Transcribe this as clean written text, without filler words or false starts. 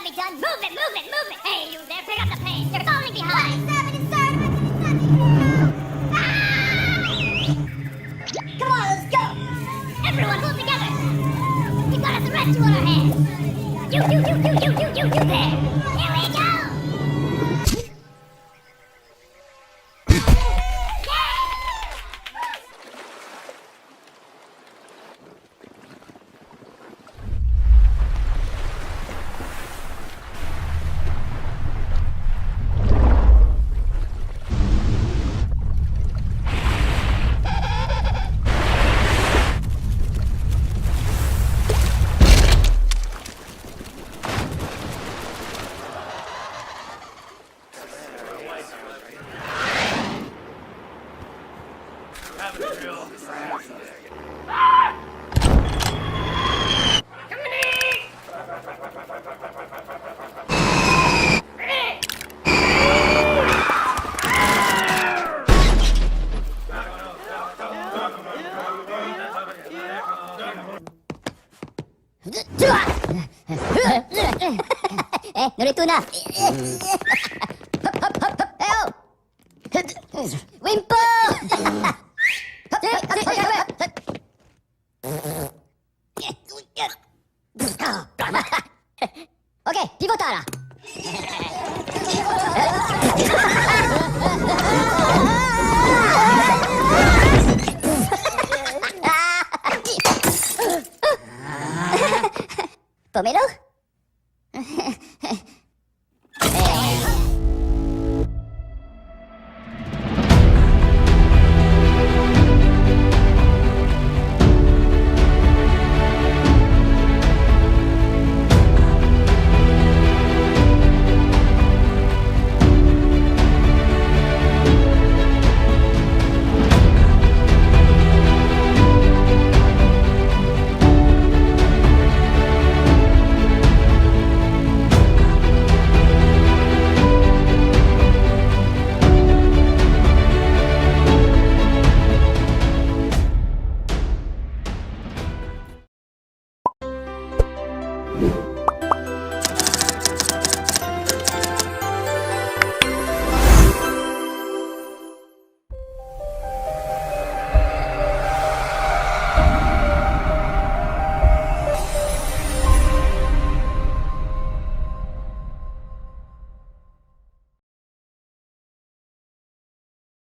be done. Move it, move it, move it. Hey, you there, pick up the pace. You're falling behind. Come on, let's go. Everyone pull together. We've got a threat to on our hands. You there. Here we go. Nuri tuna. Wimpo. Okay, pivotara. Pomelo?